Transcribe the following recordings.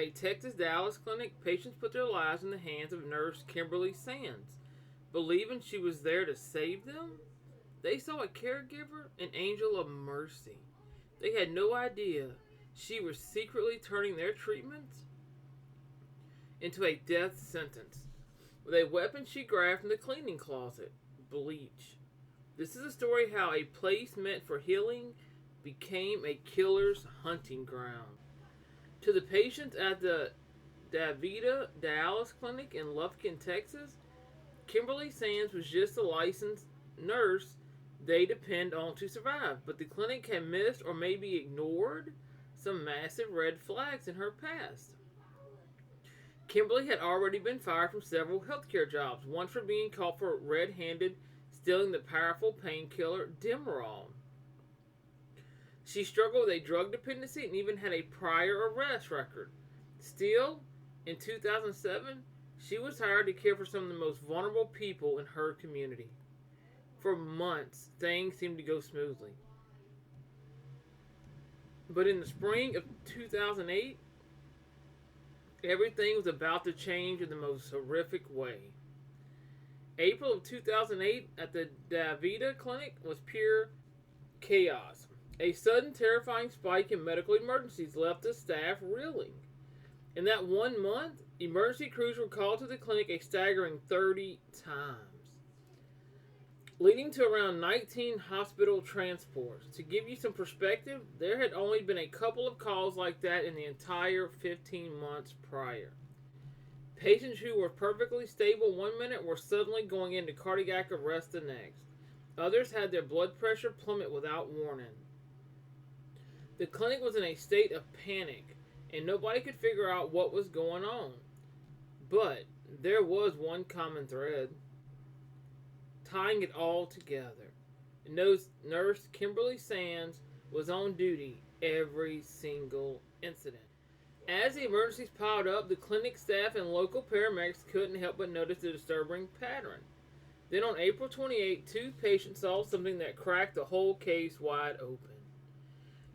a Texas Dallas clinic, patients put their lives in the hands of Nurse Kimberly Sands, believing she was there to save them. They saw a caregiver, an angel of mercy. They had no idea she was secretly turning their treatments into a death sentence with a weapon she grabbed from the cleaning closet: bleach. This is a story how a place meant for healing became a killer's hunting ground. To the patients at the dialysis clinic in Lufkin, Texas, Kimberly Sands was just a licensed nurse they depend on to survive, but the clinic had missed or maybe ignored some massive red flags in her past. Kimberly had already been fired from several healthcare jobs, once for being caught for red-handed stealing the powerful painkiller Demerol. She struggled with a drug dependency and even had a prior arrest record. Still, in 2007, she was hired to care for some of the most vulnerable people in her community. For months, things seemed to go smoothly. But in the spring of 2008, everything was about to change in the most horrific way. April of 2008 at the Davida Clinic was pure chaos. A sudden, terrifying spike in medical emergencies left the staff reeling. In that 1 month, emergency crews were called to the clinic a staggering 30 times, leading to around 19 hospital transports. To give you some perspective, there had only been a couple of calls like that in the entire 15 months prior. Patients who were perfectly stable 1 minute were suddenly going into cardiac arrest the next. Others had their blood pressure plummet without warning. The clinic was in a state of panic, and nobody could figure out what was going on. But there was one common thread tying it all together. Nurse Kimberly Sands was on duty every single incident. As the emergencies piled up, the clinic staff and local paramedics couldn't help but notice the disturbing pattern. Then on April 28, 2 patients saw something that cracked the whole case wide open.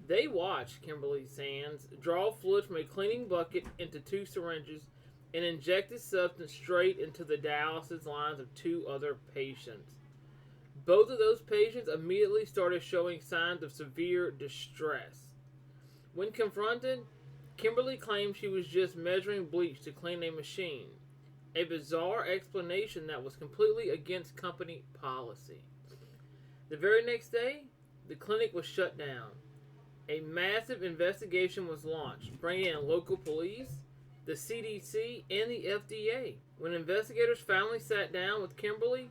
They watched Kimberly Sands draw fluid from a cleaning bucket into 2 syringes and inject the substance straight into the dialysis lines of 2 other patients. Both of those patients immediately started showing signs of severe distress. When confronted, Kimberly claimed she was just measuring bleach to clean a machine, a bizarre explanation that was completely against company policy. The very next day, the clinic was shut down. A massive investigation was launched, bringing in local police, the CDC, and the FDA. When investigators finally sat down with Kimberly,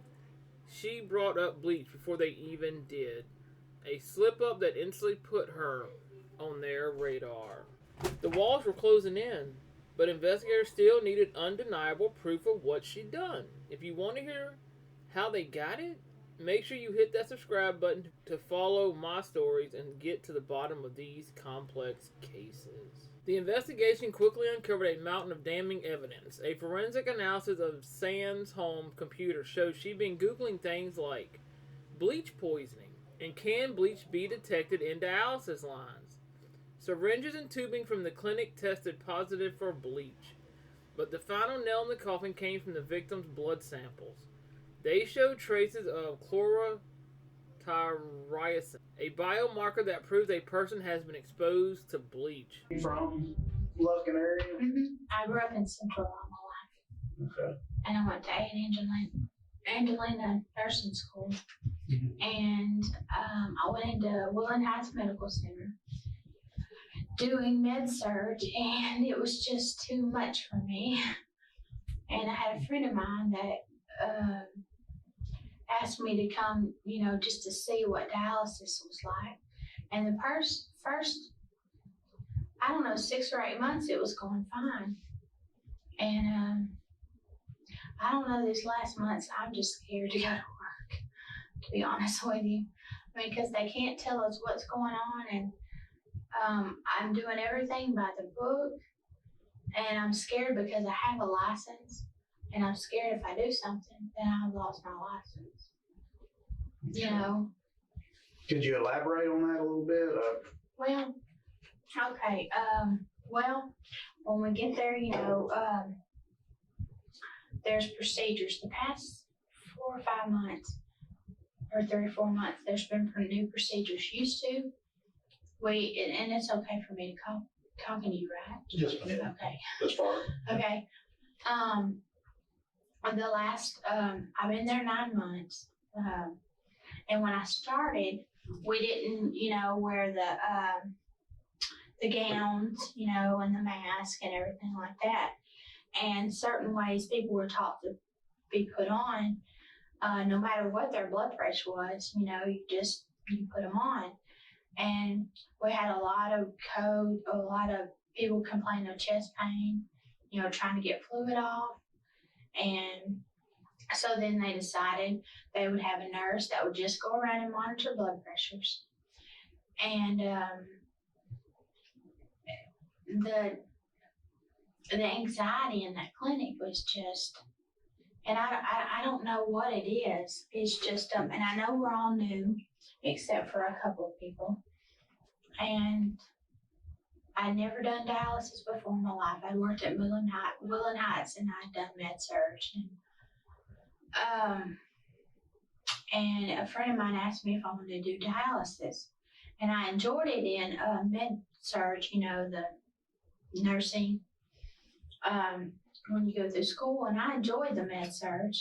she brought up bleach before they even did. A slip-up that instantly put her on their radar. The walls were closing in, but investigators still needed undeniable proof of what she'd done. If you want to hear how they got it, make sure you hit that subscribe button to follow my stories and get to the bottom of these complex cases. The investigation quickly uncovered a mountain of damning evidence. A forensic analysis of Sands' home computer showed she'd been Googling things like bleach poisoning and can bleach be detected in dialysis lines. Syringes and tubing from the clinic tested positive for bleach, but the final nail in the coffin came from the victim's blood samples. They showed traces of chlorotyrosine, a biomarker that proves a person has been exposed to bleach. From Lufkin area? I grew up in Central all my life. Okay. And I went to Angelina Nursing School. And I went into Willen Heights Medical Center doing med-surg, and it was just too much for me. And I had a friend of mine that asked me to come, just to see what dialysis was like. And the first, I don't know, 6 or 8 months, it was going fine. And I don't know, these last months, I'm just scared to go to work, to be honest with you. I mean, because they can't tell us what's going on, and I'm doing everything by the book, and I'm scared because I have a license, and I'm scared if I do something, then I've lost my license. You know? Could you elaborate on that a little bit? Well, okay. Well, when we get there, there's procedures. The past 4 or 5 months, or 3 or 4 months, there's been new procedures. Used to, and it's okay for me to talking to you, right? Yes, ma'am. Okay. That's fine. Okay. The last, I've been there 9 months. And when I started, we didn't, wear the gowns, and the mask and everything like that. And certain ways people were taught to be put on, no matter what their blood pressure was, you put them on. And we had a lot of people complaining of chest pain, trying to get fluid off. And so then they decided they would have a nurse that would just go around and monitor blood pressures. And the anxiety in that clinic was just, and I don't know what it is. It's just, and I know we're all new, except for a couple of people. And I'd never done dialysis before in my life. I worked at Woodland Heights, and I'd done med-surg. And a friend of mine asked me if I wanted to do dialysis. And I enjoyed it in med-surg, the nursing, when you go through school. And I enjoyed the med-surg.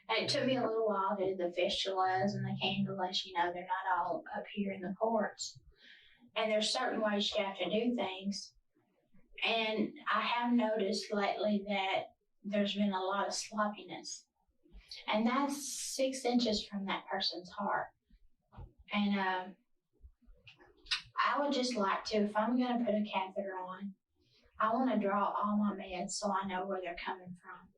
And it took me a little while to do the fistulas and the cannulas. They're not all up here in the ports. And there's certain ways you have to do things. And I have noticed lately that there's been a lot of sloppiness. And that's 6 inches from that person's heart. And I would just like to, if I'm going to put a catheter on, I want to draw all my meds so I know where they're coming from.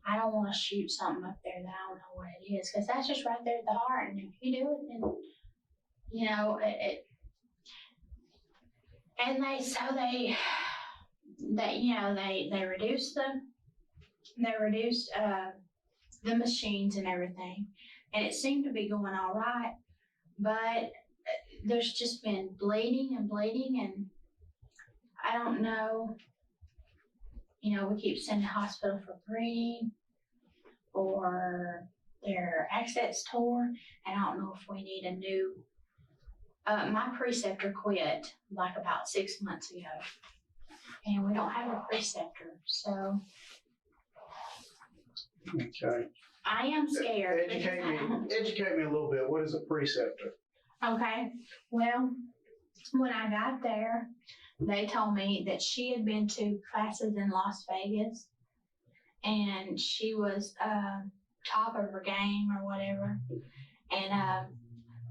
I don't want to shoot something up there that I don't know what it is, because that's just right there at the heart. And if you do it, then, and they reduced the machines and everything, and it seemed to be going all right, but there's just been bleeding, and I don't know, we keep sending to hospital for bleeding, or their access tore, and I don't know if we need a new, my preceptor quit like about 6 months ago, and we don't have a preceptor, so. Okay. I am scared. Educate me a little bit. What is a preceptor? Okay. Well, when I got there, they told me that she had been to classes in Las Vegas, and she was top of her game or whatever. And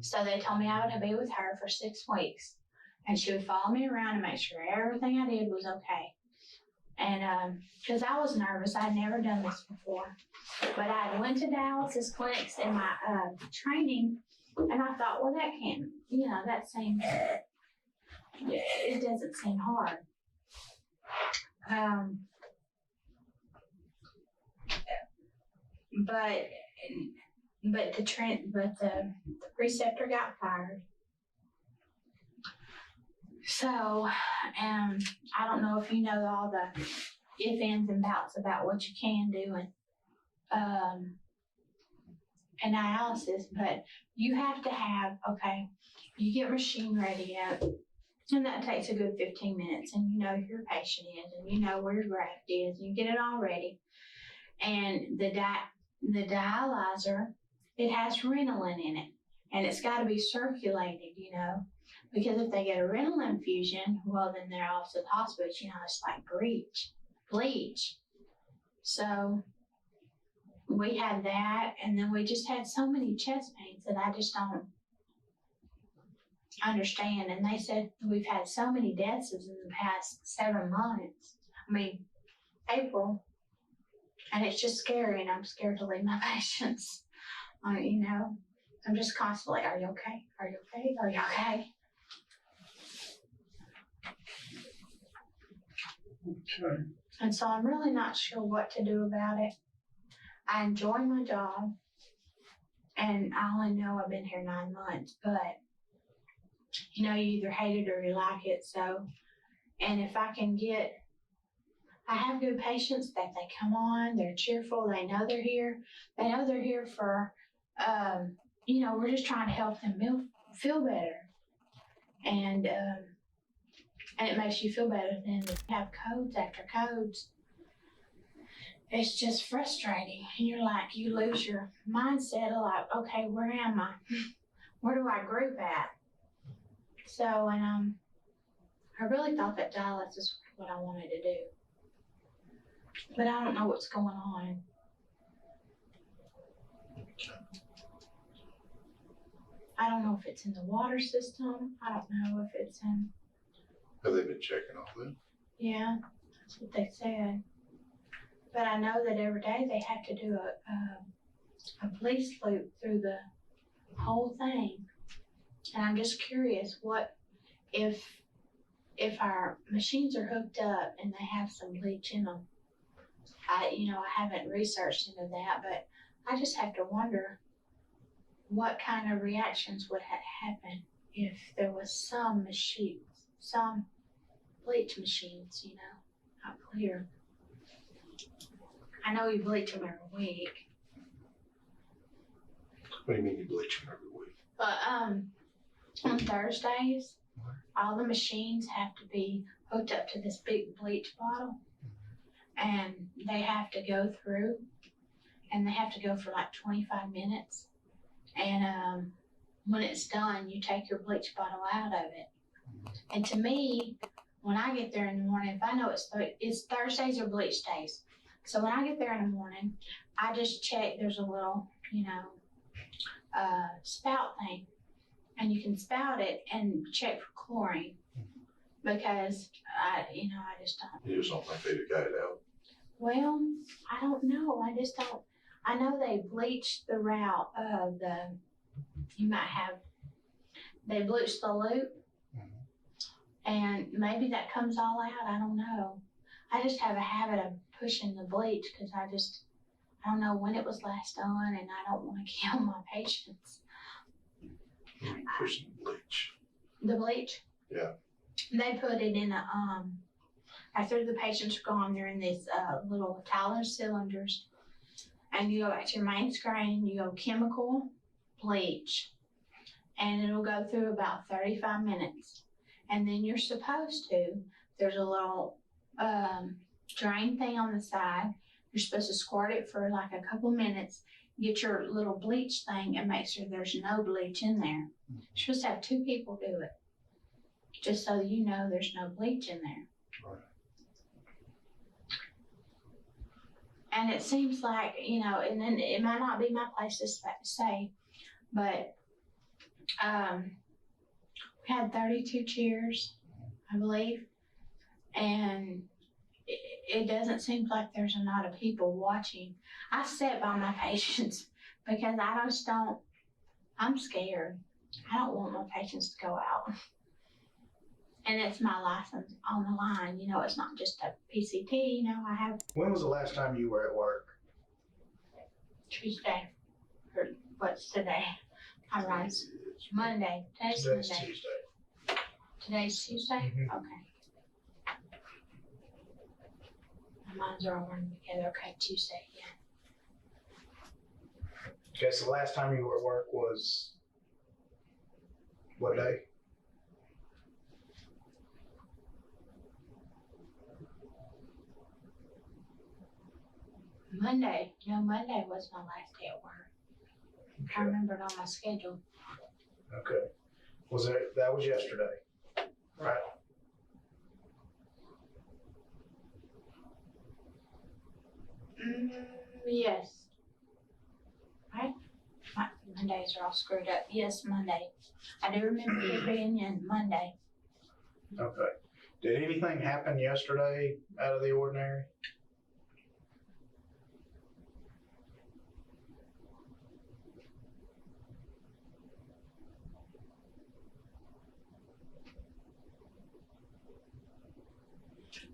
so they told me I would be with her for 6 weeks, and she would follow me around and make sure everything I did was okay. And because I was nervous, I'd never done this before, but I went to dialysis clinics in my training, and I thought, well, that can't, that seems, it doesn't seem hard. But the preceptor got fired. So, I don't know if you know all the ifs, ands, and outs about what you can do in dialysis, but you have to have, you get machine ready up, and that takes a good 15 minutes, and you know who your patient is, and you know where your graft is, and you get it all ready. And the dialyzer, it has Ritalin in it, and it's got to be circulated, because if they get a Ritalin infusion, well, then they're off to the hospital. It's like bleach. So we had that, and then we just had so many chest pains that I just don't understand. And they said we've had so many deaths in the past 7 months. April, and it's just scary, and I'm scared to leave my patients. I'm just constantly, are you okay? Are you okay? Are you okay? Okay. And so I'm really not sure what to do about it. I enjoy my job, and I only know I've been here 9 months, but you either hate it or you like it. So, and if I can get I have good patients that they come on, they're cheerful, they know they're here. They know they're here for, we're just trying to help them feel better. And it makes you feel better than to have codes after codes. It's just frustrating. And you're like, you lose your mindset of like, okay, where am I? Where do I group at? So, and I really thought that dialysis was what I wanted to do. But I don't know what's going on. I don't know if it's in the water system. I don't know if it's in. Have they been checking all that? Yeah, that's what they said. But I know that every day they have to do a police loop through the whole thing. And I'm just curious, what if our machines are hooked up and they have some bleach in them? I haven't researched into that, but I just have to wonder what kind of reactions would happen if there was some bleach machines, not clear. I know you bleach them every week. What do you mean you bleach them every week? But on Thursdays, all the machines have to be hooked up to this big bleach bottle. And they have to go through, and they have to go for like 25 minutes. And when it's done, you take your bleach bottle out of it. And to me, when I get there in the morning, if I know it's Thursdays or bleach days. So when I get there in the morning, I just check, there's a little, spout thing. And you can spout it and check for chlorine. Because I just don't. You just don't think they'd have got it out? Well, I don't know. I just don't. I know they bleached the route of they bleached the loop. And maybe that comes all out. I don't know. I just have a habit of pushing the bleach because I don't know when it was last done, and I don't want to kill my patients. Pushing the bleach. The bleach? Yeah. They put it in after the patients are gone, they're in these little Tyler cylinders. And you go back to your main screen, you go chemical, bleach, and it'll go through about 35 minutes. And then you're supposed to, there's a little drain thing on the side. You're supposed to squirt it for like a couple minutes, get your little bleach thing and make sure there's no bleach in there. You're supposed to have 2 people do it, just so you know there's no bleach in there. Right. And it seems like, and then it might not be my place to say, but we had 32 chairs, I believe, and it doesn't seem like there's a lot of people watching. I sit by my patients because I'm scared. I don't want my patients to go out. And it's my license on the line. It's not just a PCT. I have When was the last time you were at work? Tuesday. Or what's today? I rise Monday. Today's Today's Monday. Tuesday. Today's Tuesday? Mhm. Okay. My minds are all running together. Okay, Tuesday, yeah. Okay, so the last time you were at work was what day? Monday. No, Monday was my last day at work. I remember it on my schedule. Okay. That was yesterday, right? Yes. Right? My Mondays are all screwed up. Yes, Monday. I do remember it being in Monday. Okay. Did anything happen yesterday out of the ordinary?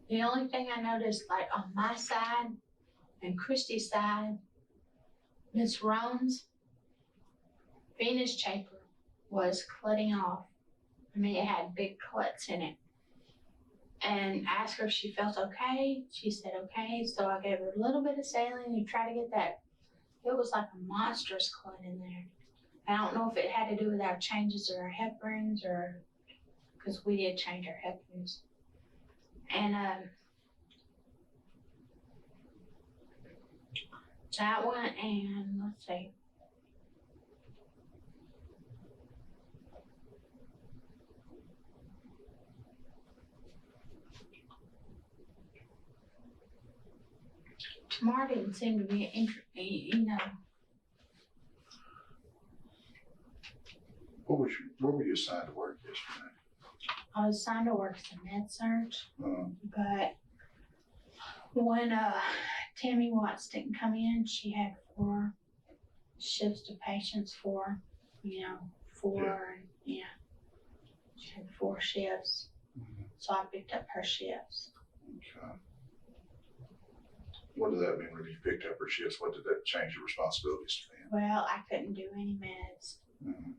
The only thing I noticed, like on my side and Christy's side, Miss Roan's Venus chamber was cutting off. I mean, it had big cuts in it. and asked her if she felt okay. She said okay, so I gave her a little bit of saline and tried to get that. It was like a monstrous clot in there. I don't know if it had to do with our changes of our heparins or because we did change our heparins. And that one, and let's see. Tomorrow didn't seem to be interesting, Where were you assigned to work yesterday? I was assigned to work as a med surge, Uh, but when Tammy Watts didn't come in, she had 4 shifts of patients, 4, she had 4 shifts. So I picked up her shifts. okay. What did that mean when you picked up her shifts? What did that change your responsibilities to them? Well, I couldn't do any meds. Mhm.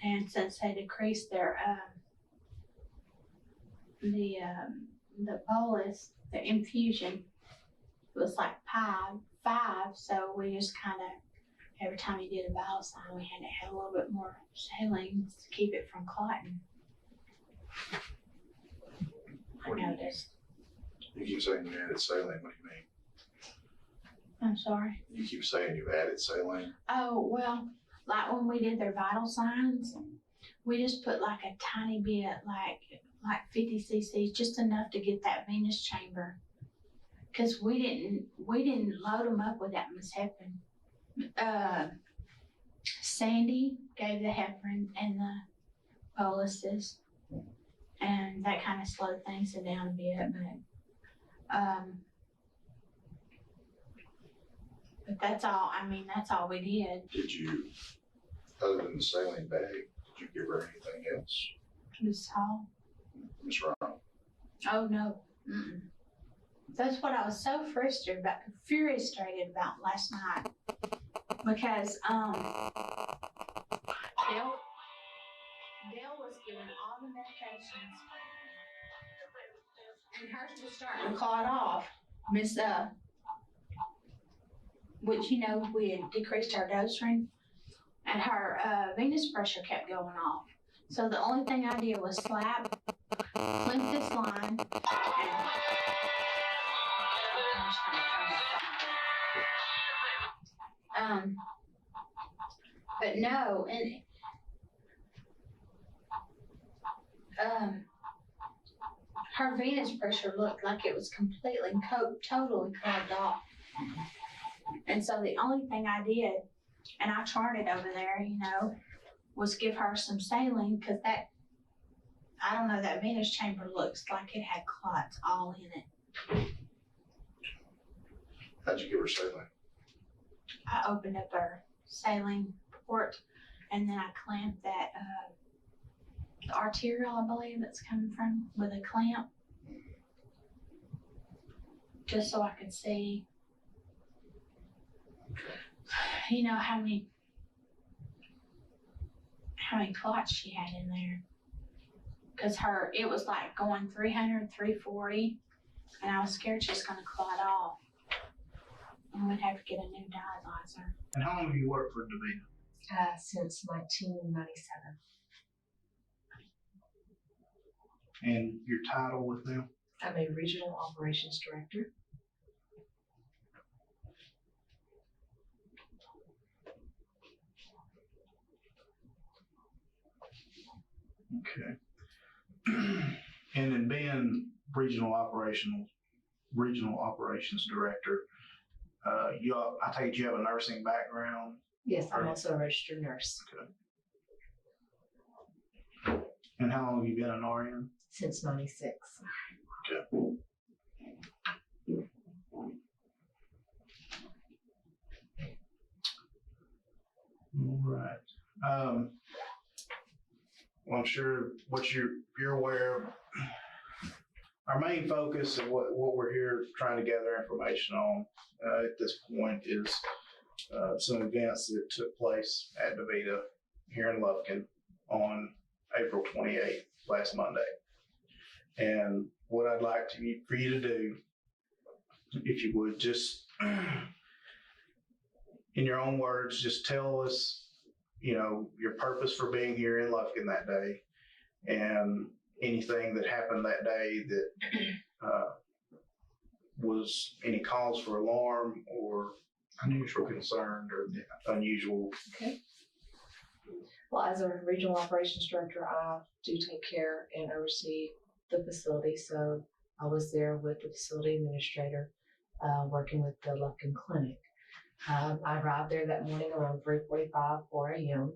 And since they decreased their the bolus, the infusion was like 5, so we just kind of every time you did a vital sign, we had to have a little bit more saline to keep it from clotting. I What do you mean? noticed. You keep saying you added saline. What do you mean? I'm sorry. You keep saying you added saline. Oh, well, like when we did their vital signs, we just put like a tiny bit, like 50 cc's, just enough to get that venous chamber. Cause we didn't load them up with that much heparin. Sandy gave the heparin and the boluses, and that kind of slowed things down a bit, but that's all. I mean, that's all we did. Did you, other than the saline bag, did you give her anything else? Miss Hall. Miss Ryan? Oh no. Mm-mm. That's what I was so frustrated about last night, because Dale was given all the medications, and hers was starting to clot off. Which we had decreased our dose ring, and her venous pressure kept going off. So the only thing I did was slap, clamp this line, and but no, and her venous pressure looked like it was completely, totally clogged off. And so the only thing I did, and I charted over there, was give her some saline, because that venous chamber looks like it had clots all in it. How'd you give her saline? I opened up her saline port, and then I clamped that, the arterial, I believe it's coming from, with a clamp, just so I could see, how many clots she had in there. Because it was like going 300, 340, and I was scared she was going to clot off. And we'd have to get a new dialyzer. And how long have you worked for DaVita? Since 1997. And your title with them? I'm a regional operations director. Okay. And then being regional operations director, I take it you have a nursing background? Yes, I'm also a registered nurse. Okay. And how long have you been an RN? Since 96. Okay. All right. Well, I'm sure what you're aware of. Our main focus of what we're here trying to gather information on at this point is some events that took place at DaVita here in Lufkin on April 28th, last Monday. And what I'd like for you to do, if you would, just in your own words, just tell us, your purpose for being here in Lufkin that day, and anything that happened that day that was any cause for alarm or unusual concern or unusual. Okay. Well, as a regional operations director, I do take care and oversee the facility. So I was there with the facility administrator, working with the Lufkin Clinic. I arrived there that morning around 3:45, 4 a.m.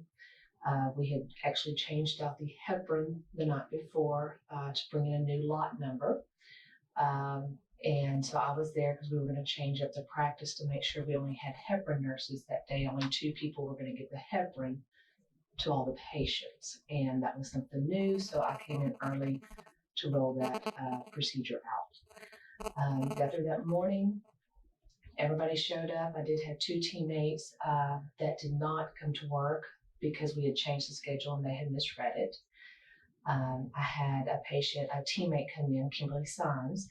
We had actually changed out the heparin the night before to bring in a new lot number. And so I was there because we were going to change up the practice to make sure we only had heparin nurses that day. Only 2 people were going to get the heparin to all the patients. And that was something new. So I came in early to roll that procedure out. Got there that morning. Everybody showed up. I did have 2 teammates that did not come to work because we had changed the schedule and they had misread it. I had a teammate come in, Kimberly Sands,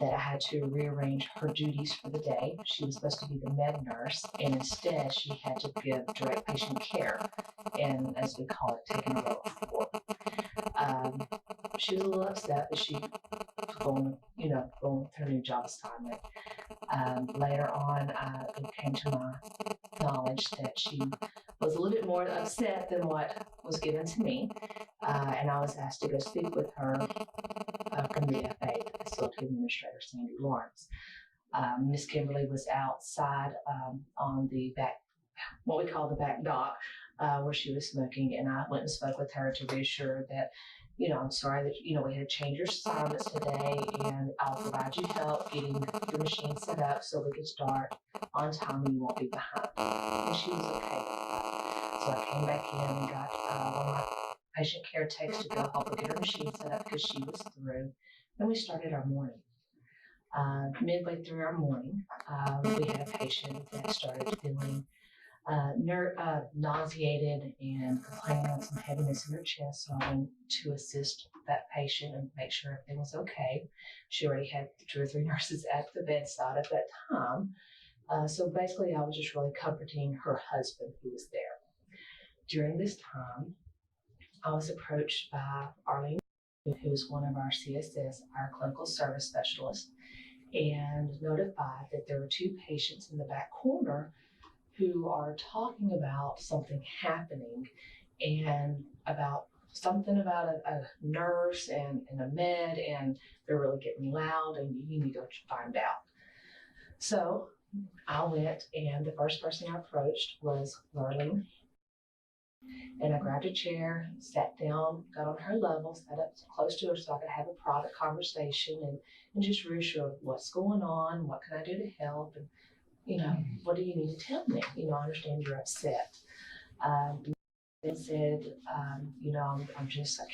that I had to rearrange her duties for the day. She was supposed to be the med nurse, and instead she had to give direct patient care, and as we call it, taking a role of 4. She was a little upset that she was going with her new job assignment. Later on, it came to my knowledge that she was a little bit more upset than what was given to me, and I was asked to go speak with her from the FA, the facility administrator, Sandy Lawrence. Miss Kimberly was outside on the back, what we call the back dock, where she was smoking, and I went and spoke with her to reassure that, I'm sorry that, we had to change your assignments today, and I'll provide you help getting your machine set up so we can start on time and you won't be behind. And she was okay with that. So I came back in and got one of my patient care techs to go help her get her machine set up because she was through. And we started our morning. Midway through our morning, we had a patient that started feeling nauseated and complaining of some heaviness in her chest. So I went to assist that patient and make sure everything was okay. She already had 2 or 3 nurses at the bedside at that time. So basically I was just really comforting her husband who was there. During this time, I was approached by Arlene, who is one of our CSS, our clinical service specialists, and notified that there were 2 patients in the back corner who are talking about something happening and about something about a nurse and a med, and they're really getting loud and you need to go find out. So I went, and the first person I approached was Arlene. And I grabbed a chair, sat down, got on her level, sat up close to her so I could have a private conversation and just reassure what's going on, what can I do to help, and what do you need to tell me? I understand you're upset. They said, I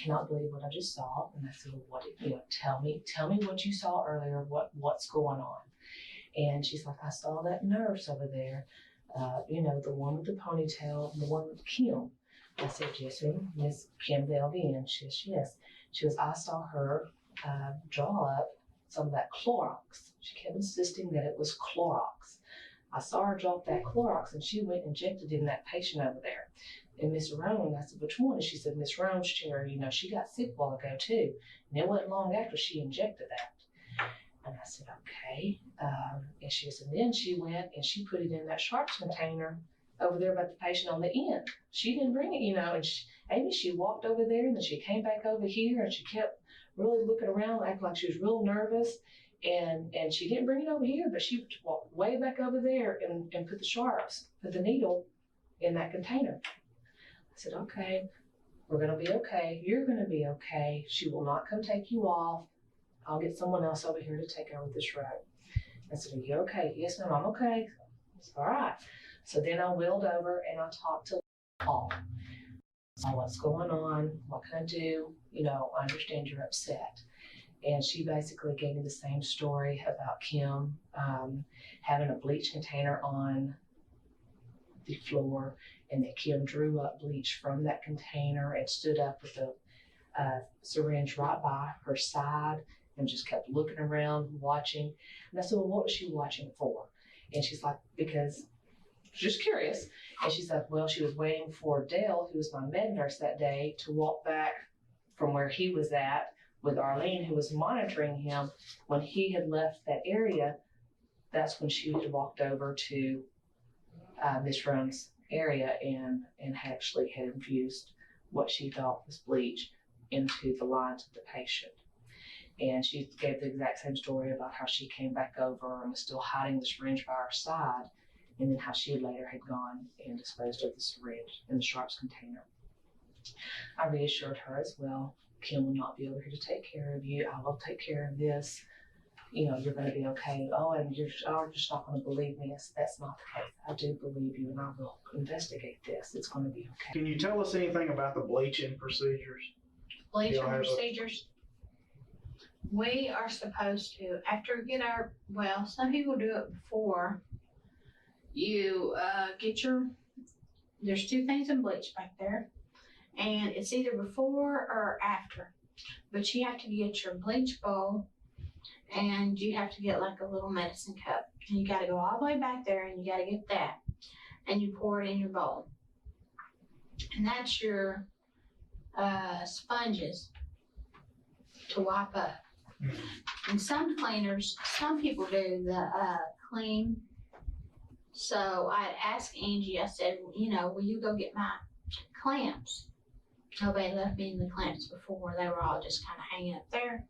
cannot believe what I just saw. And I said, well, tell me what you saw earlier, what's going on. And she's like, I saw that nurse over there, the one with the ponytail, the one with Kim. I said, yes, ma'am, Miss Kim LVN. She says, yes. She was, I saw her draw up some of that Clorox. She kept insisting that it was Clorox. I saw her drop that Clorox and she went and injected it in that patient over there. And Miss Roan, I said, which one? And she said, Miss Roan's chair, she got sick a while ago too. And it wasn't long after she injected that. And I said, okay. And she said, and then she went and she put it in that sharps container over there by the patient on the end. She didn't bring it, and she walked over there and then she came back over here and she kept really looking around, acting like she was real nervous. And she didn't bring it over here, but she walked way back over there and put the needle in that container. I said, okay, we're gonna be okay. You're gonna be okay. She will not come take you off. I'll get someone else over here to take over this road. I said, are you okay? Yes, ma'am, I'm okay. It's all right. So then I wheeled over and I talked to Paul. So what's going on? What can I do? I understand you're upset. And she basically gave me the same story about Kim having a bleach container on the floor, and that Kim drew up bleach from that container and stood up with a syringe right by her side and just kept looking around, watching. And I said, well, what was she watching for? And she's like, because just curious. And she said, well, she was waiting for Dale, who was my med nurse that day, to walk back from where he was at with Arlene, who was monitoring him. When he had left that area, that's when she had walked over to Miss Run's area and actually had infused what she thought was bleach into the lines of the patient. And she gave the exact same story about how she came back over and was still hiding the syringe by her side, and then how she later had gone and disposed of the syringe in the sharps container. I reassured her as well, Kim will not be over here to take care of you. I will take care of this. You know, you're going to be okay. Oh, and you're just not going to believe me. That's not the case. I do believe you, and I will investigate this. It's going to be okay. Can you tell us anything about the bleaching procedures? Bleaching Yeah, I have a- procedures. We are supposed to, after we get our, well, some people do it before you get your, there's two things in bleach back there, and it's either before or after. But you have to get your bleach bowl, and you have to get like a little medicine cup, and you got to go all the way back there, and you got to get that, and you pour it in your bowl, and that's your sponges to wipe up. And some cleaners, some people do the clean. So I asked Angie, I said, you know, will you go get my clamps? Nobody left me the clamps before. They were all just kind of hanging up there.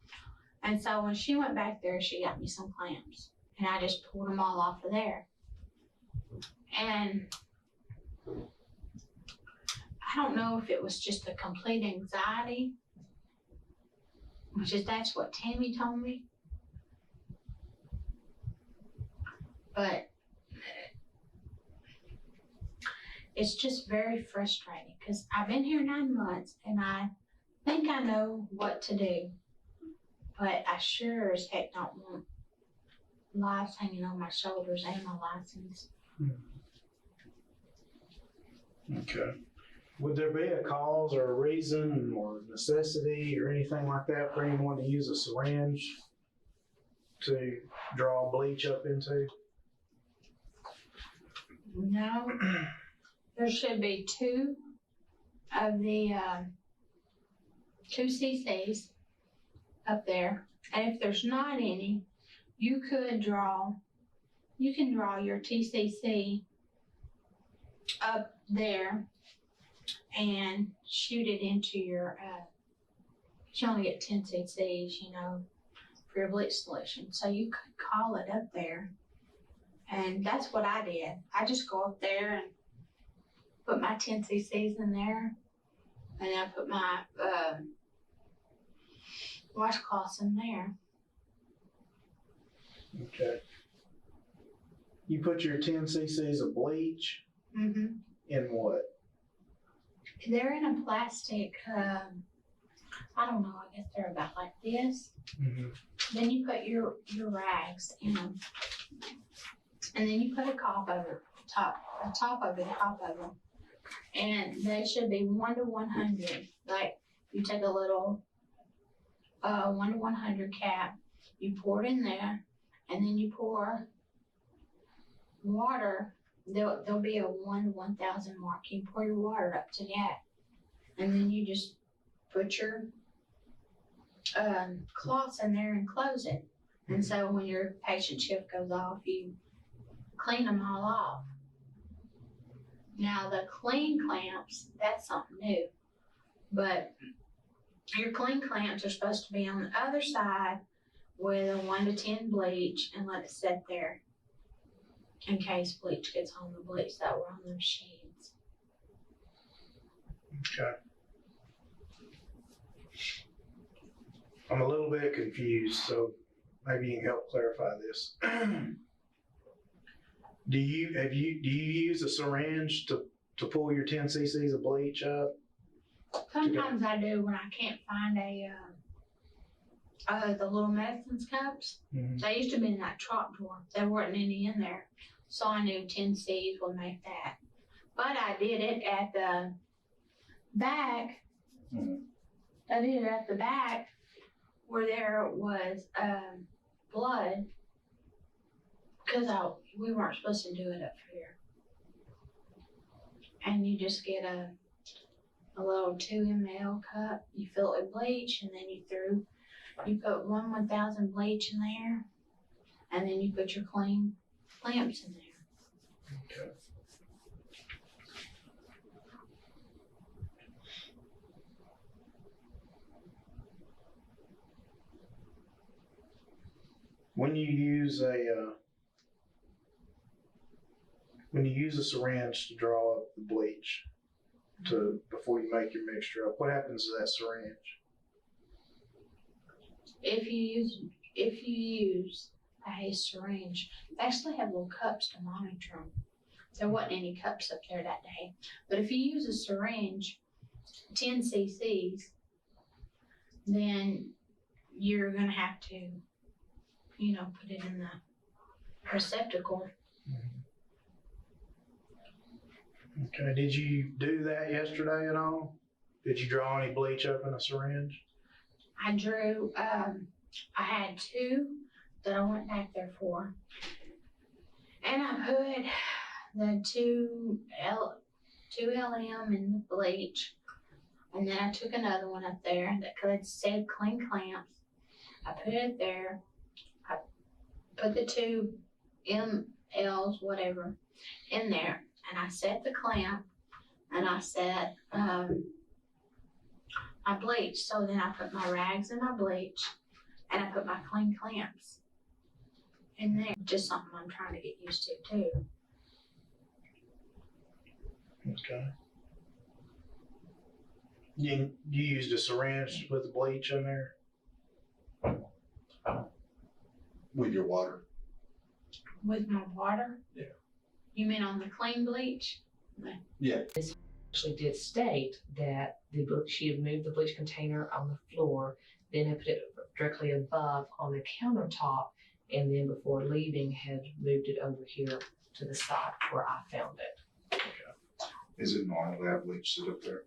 And so when she went back there, she got me some clamps. And I just pulled them all off of there. And I don't know if it was just the complete anxiety, which is that's what Tammy told me. But it's just very frustrating because I've been here 9 months and I think I know what to do, but I sure as heck don't want lives hanging on my shoulders and my license. Okay. Would there be a cause or a reason or necessity or anything like that for anyone to use a syringe to draw bleach up into? No, there should be 2 of the 2 cc's up there, and if there's not any, you can draw your TCC up there and shoot it into your, you only get 10 cc's, you know, for your bleach solution. So you could call it up there. And that's what I did. I just go up there and put my 10 cc's in there. And I put my washcloths in there. Okay. You put your 10 cc's of bleach Mm-hmm. in what? They're in a plastic, I don't know, I guess they're about like this. Mm-hmm. Then you put your rags in them. And then you put a top over top of them. And they should be 1 to 100. Like you take a little 1 to 100 cap, you pour it in there, and then you pour water. There'll be a 1 to 1,000 mark. You pour your water up to that, and then you just put your cloths in there and close it. And so when your patient shift goes off, you clean them all off. Now the clean clamps, that's something new. But your clean clamps are supposed to be on the other side with a 1 to 10 bleach and let it sit there in case bleach gets on the bleach that were on the machines. Okay. I'm a little bit confused, so maybe you can help clarify this. Do you use a syringe to pull your 10 cc's of bleach up? Sometimes I do when I can't find the little medicine cups. Mm-hmm. They used to be in that trap drawer. There weren't any in there. So I knew 10 C's would make that. But I did it at the back I did it at the back where there was blood because we weren't supposed to do it up here. And you just get a little 2 ml cup, you fill it with bleach, and then you put 1/1000 bleach in there, and then you put your clean clamps in there. Okay. When you use a syringe to draw up the bleach before you make your mixture up, what happens to that syringe? If you use a syringe, they actually have little cups to monitor them. There wasn't any cups up there that day, but if you use a syringe, 10 cc's, then you're gonna have to, put it in the receptacle. Okay, did you do that yesterday at all? Did you draw any bleach up in a syringe? I drew, I had 2 that I went back there for. And I put the 2 LM in the bleach. And then I took another one up there that said clean clamps. I put it there. I put the 2 MLs, whatever, in there. And I set the clamp, and I set my bleach. So then I put my rags in my bleach, and I put my clean clamps in there. Just something I'm trying to get used to too. Okay. You used a syringe with the bleach in there? With your water. With my water? Yeah. You mean on the clean bleach? Yeah. Actually did state that she had moved the bleach container on the floor, then had put it directly above on the countertop, and then before leaving had moved it over here to the side where I found it. Is it normal to have bleach sit up there?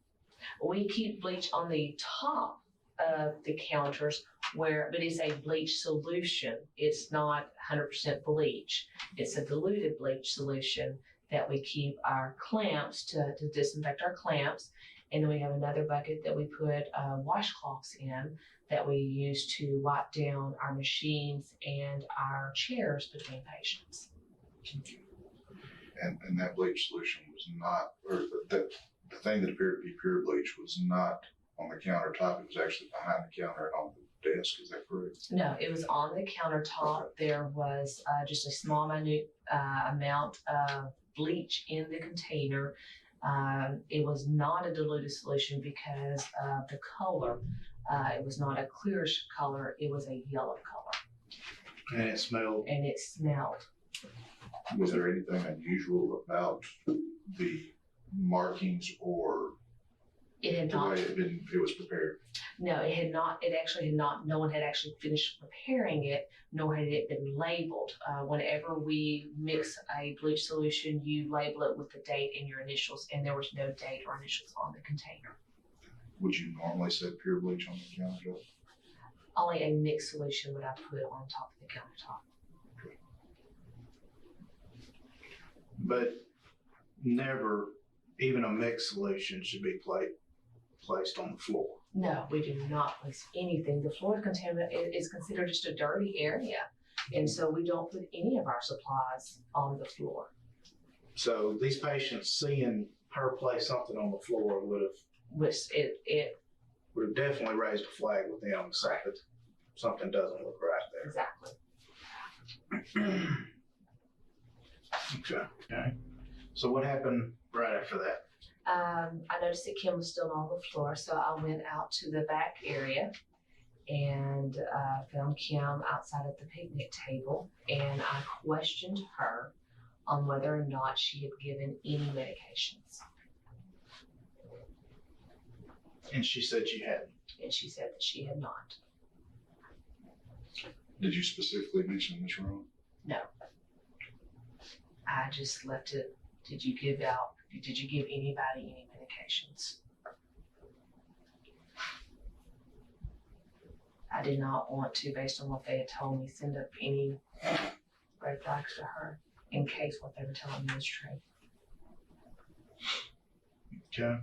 We keep bleach on the top of the counters but it's a bleach solution. It's not 100% bleach. It's a diluted bleach solution that we keep our clamps to disinfect our clamps. And then we have another bucket that we put washcloths in that we use to wipe down our machines and our chairs between patients. And that bleach solution was not, or the thing that appeared to be pure bleach was not on the countertop. It was actually behind the counter and on the desk. Is that correct? No, it was on the countertop. There was just a small, minute amount of bleach in the container. It was not a diluted solution because of the color. It was not a clearish color. It was a yellow color. And it smelled? And it smelled. Was there anything unusual about the markings or It had the not. way it was prepared? No, it had not. It actually had not. No one had actually finished preparing it, nor had it been labeled. Whenever we mix a bleach solution, you label it with the date and your initials, and there was no date or initials on the container. Would you normally set pure bleach on the countertop? Only a mixed solution would I put on top of the countertop. But never, even a mixed solution should be placed on the floor. No, we do not place anything. The floor contaminant is considered just a dirty area, and so we don't put any of our supplies on the floor. So these patients seeing her place something on the floor would have definitely raised a flag with them, so that something doesn't look right there. Exactly. Okay. So what happened right after that? I noticed that Kim was still on the floor, so I went out to the back area and found Kim outside of the picnic table, and I questioned her on whether or not she had given any medications. And she said she hadn't. And she said that she had not. Did you specifically mention this wrong? No. I just left it. Did you give anybody any medications? I did not want to, based on what they had told me, send up any red flags to her in case what they were telling me was true. Okay.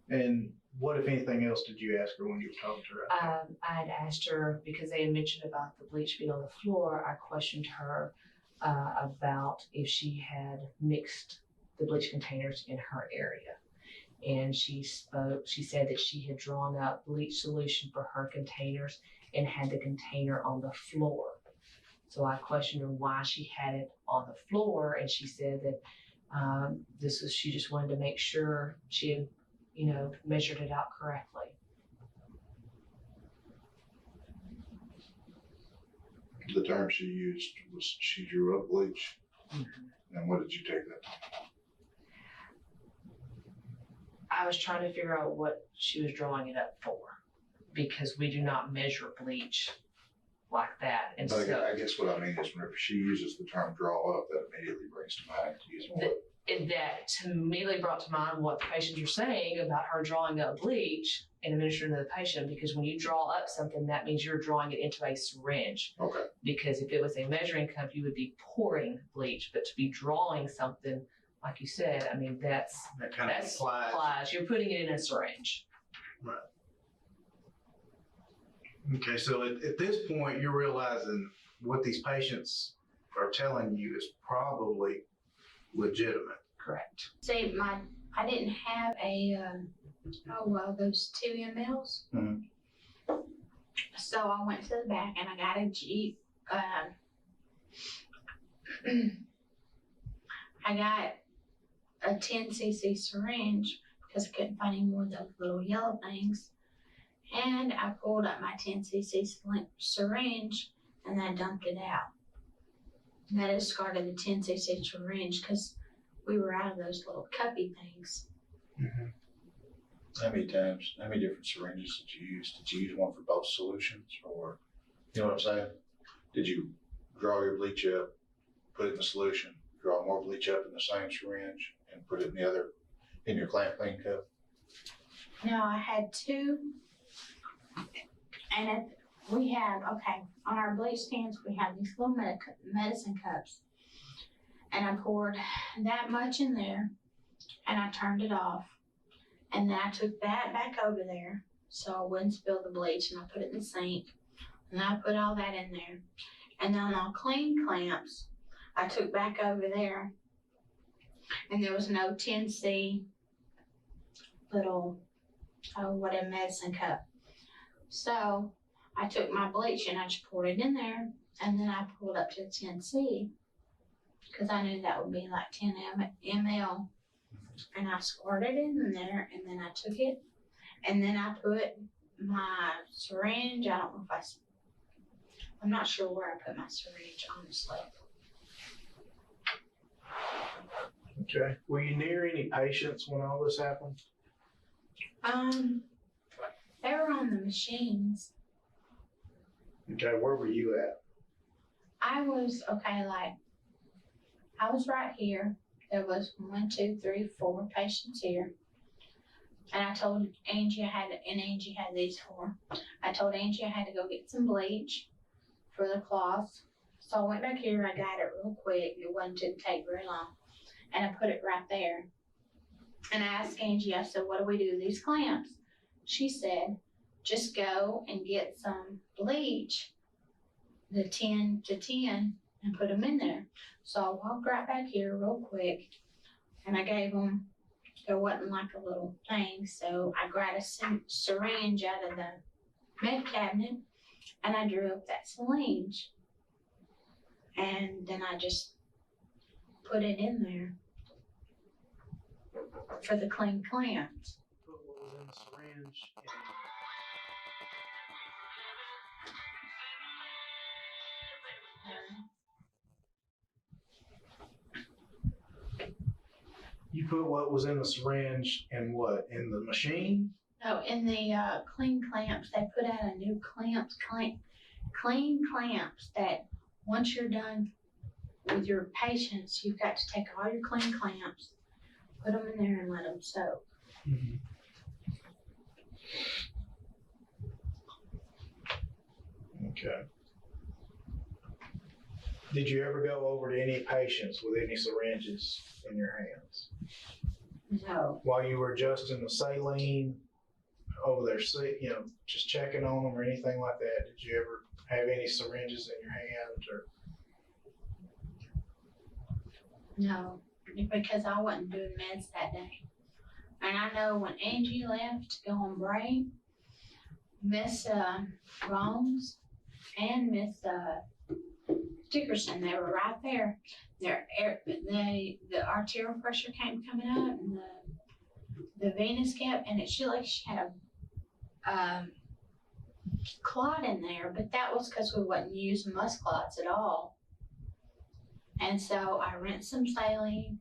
And what, if anything else, did you ask her when you were talking to her? I had asked her, because they had mentioned about the bleach being on the floor, I questioned her about if she had mixed the bleach containers in her area. And she said that she had drawn up bleach solution for her containers and had the container on the floor. So I questioned her why she had it on the floor, and she said that she just wanted to make sure she had, measured it out correctly. The term she used was she drew up bleach. Mm-hmm. And what did you take that to? I was trying to figure out what she was drawing it up for, because we do not measure bleach like that. And But so I guess what I mean is whenever she uses the term draw up, that immediately brings to mind using what? that immediately brought to mind what the patients were saying about her drawing up bleach and administering to the patient, because when you draw up something, that means you're drawing it into a syringe. Okay. Because if it was a measuring cup, you would be pouring bleach, but to be drawing something, like you said, I mean, That kind of applies. You're putting it in a syringe. Right. Okay, so at this point, you're realizing what these patients are telling you is probably legitimate. Correct. See, I didn't have those 2 mLs. Mm-hmm. So I went to the back and I got a Jeep. I got a 10cc syringe because I couldn't find any more of those little yellow things. And I pulled up my 10cc syringe and I dumped it out. And I discarded the 10cc syringe because we were out of those little cuppy things. Mm-hmm. How many different syringes did you use? Did you use one for both solutions, or, you know what I'm saying? Did you draw your bleach up, put it in the solution, draw more bleach up in the same syringe, and put it in your clean cup? No, I had 2. And we have, on our bleach stands, we have these little medicine cups. And I poured that much in there and I turned it off. And then I took that back over there so I wouldn't spill the bleach, and I put it in the sink. And I put all that in there. And then on clean clamps, I took back over there, and there was no 10C little, medicine cup. So I took my bleach and I just poured it in there, and then I pulled up to 10C because I knew that would be like 10 ml. And I squirted it in there, and then I took it, and then I put my syringe. I don't know if I'm not sure where I put my syringe, honestly. Okay. Were you near any patients when all this happened? They were on the machines. Okay, where were you at? I was I was right here. There was 1, 2, 3, 4 patients here. And I told Angie Angie had these 4. I told Angie I had to go get some bleach for the cloths. So I went back here, I got it real quick. It didn't take very long. And I put it right there. And I asked Angie, I said, what do we do with these clamps? She said, just go and get some bleach, the 10 to 10, and put them in there. So I walked right back here real quick, and I gave them, there wasn't like a little thing, so I grabbed a syringe out of the med cabinet, and I drew up that syringe. And then I just put it in there for the clean clamps. Put what was in the syringe You put what was in the syringe in what? In the machine? No, in the clean clamps, they put out a new clean clamps that once you're done with your patients, you've got to take all your clean clamps, put them in there and let them soak. Mm-hmm. Okay. Did you ever go over to any patients with any syringes in your hands? No, While you were adjusting the saline over there, just checking on them or anything like that, did you ever have any syringes in your hand or? no, because I wasn't doing meds that day. And I know when Angie left to go on break, Miss Rones and Miss Dickerson, they were right there. The arterial pressure came coming up, and the venous kept, and she had a clot in there, but that was because we wasn't using musclots at all. And so I rinsed some saline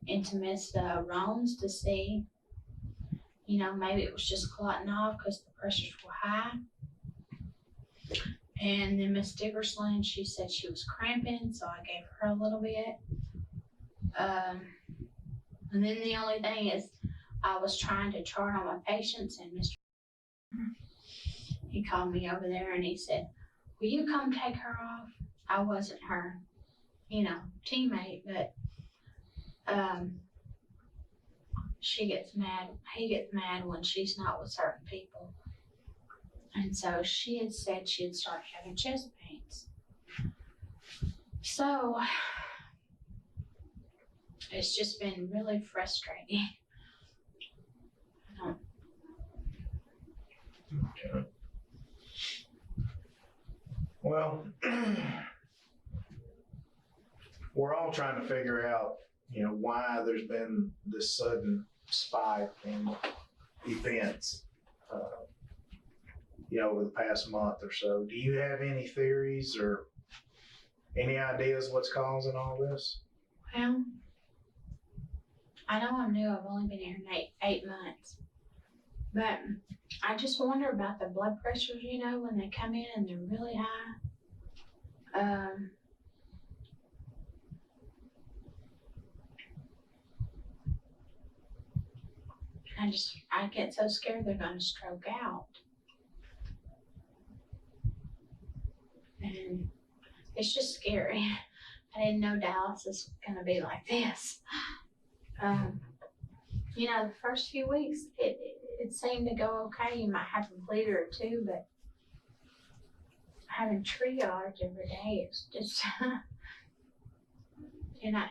into Miss Rones to see, maybe it was just clotting off because the pressures were high. And then Miss Dickerson, she said she was cramping, so I gave her a little bit. And then the only thing is, I was trying to chart on my patients, and Mr. He called me over there and he said, "Will you come take her off?" I wasn't her, teammate, but she gets mad. He gets mad when she's not with certain people. And so she had said she had started having chest pains. So it's just been really frustrating. Okay. Well, we're all trying to figure out, why there's been this sudden spike in events, over the past month or so. Do you have any theories or any ideas what's causing all this? Well, I know I'm new. I've only been here 8 months. But I just wonder about the blood pressures, when they come in and they're really high. I get so scared they're going to stroke out. And it's just scary. I didn't know dialysis was going to be like this. The first few weeks, it seemed to go okay. You might have a bleeder or two, but having triage every day is just, and I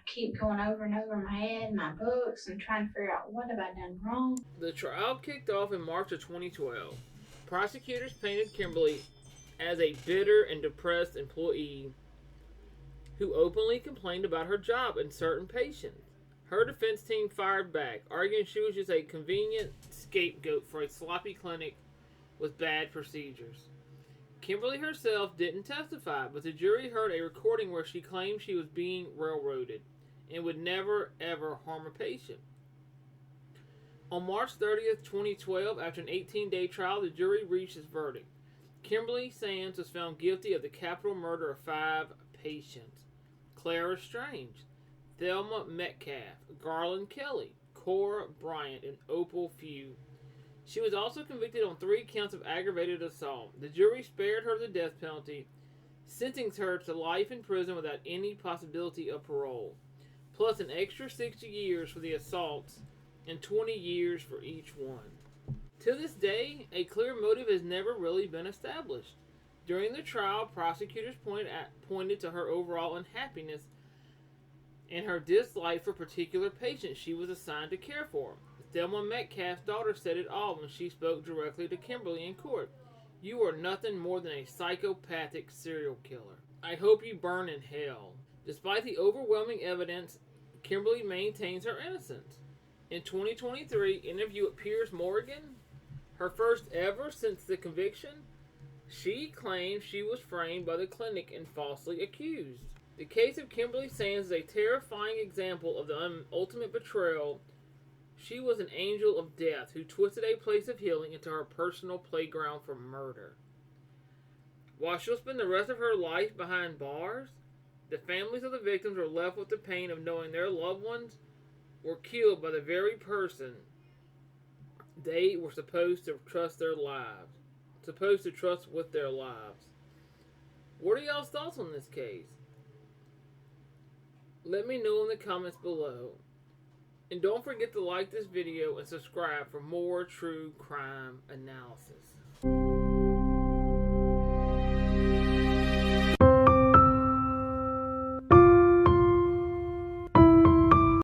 keep going over and over in my head, my books, and trying to figure out what have I done wrong. The trial kicked off in March of 2012. Prosecutors painted Kimberly as a bitter and depressed employee who openly complained about her job and certain patients. Her defense team fired back, arguing she was just a convenient scapegoat for a sloppy clinic with bad procedures. Kimberly herself didn't testify, but the jury heard a recording where she claimed she was being railroaded and would never, ever harm a patient. On March 30th, 2012, after an 18-day trial, the jury reached its verdict. Kimberly Sands was found guilty of the capital murder of 5 patients: Clara Strange, Thelma Metcalf, Garland Kelly, Cora Bryant, and Opal Few. She was also convicted on 3 counts of aggravated assault. The jury spared her the death penalty, sentencing her to life in prison without any possibility of parole, plus an extra 60 years for the assaults and 20 years for each one. To this day, a clear motive has never really been established. During the trial, prosecutors pointed to her overall unhappiness and her dislike for particular patients she was assigned to care for. Thelma Metcalf's daughter said it all when she spoke directly to Kimberly in court. "You are nothing more than a psychopathic serial killer. I hope you burn in hell." Despite the overwhelming evidence, Kimberly maintains her innocence. In 2023, interview with Piers Morgan, her first ever since the conviction, she claimed she was framed by the clinic and falsely accused. The case of Kimberly Sands is a terrifying example of the ultimate betrayal. She was an angel of death who twisted a place of healing into her personal playground for murder. While she'll spend the rest of her life behind bars, the families of the victims are left with the pain of knowing their loved ones were killed by the very person they were supposed to trust their lives. supposed to trust with their lives. What are y'all's thoughts on this case? Let me know in the comments below. And don't forget to like this video and subscribe for more true crime analysis.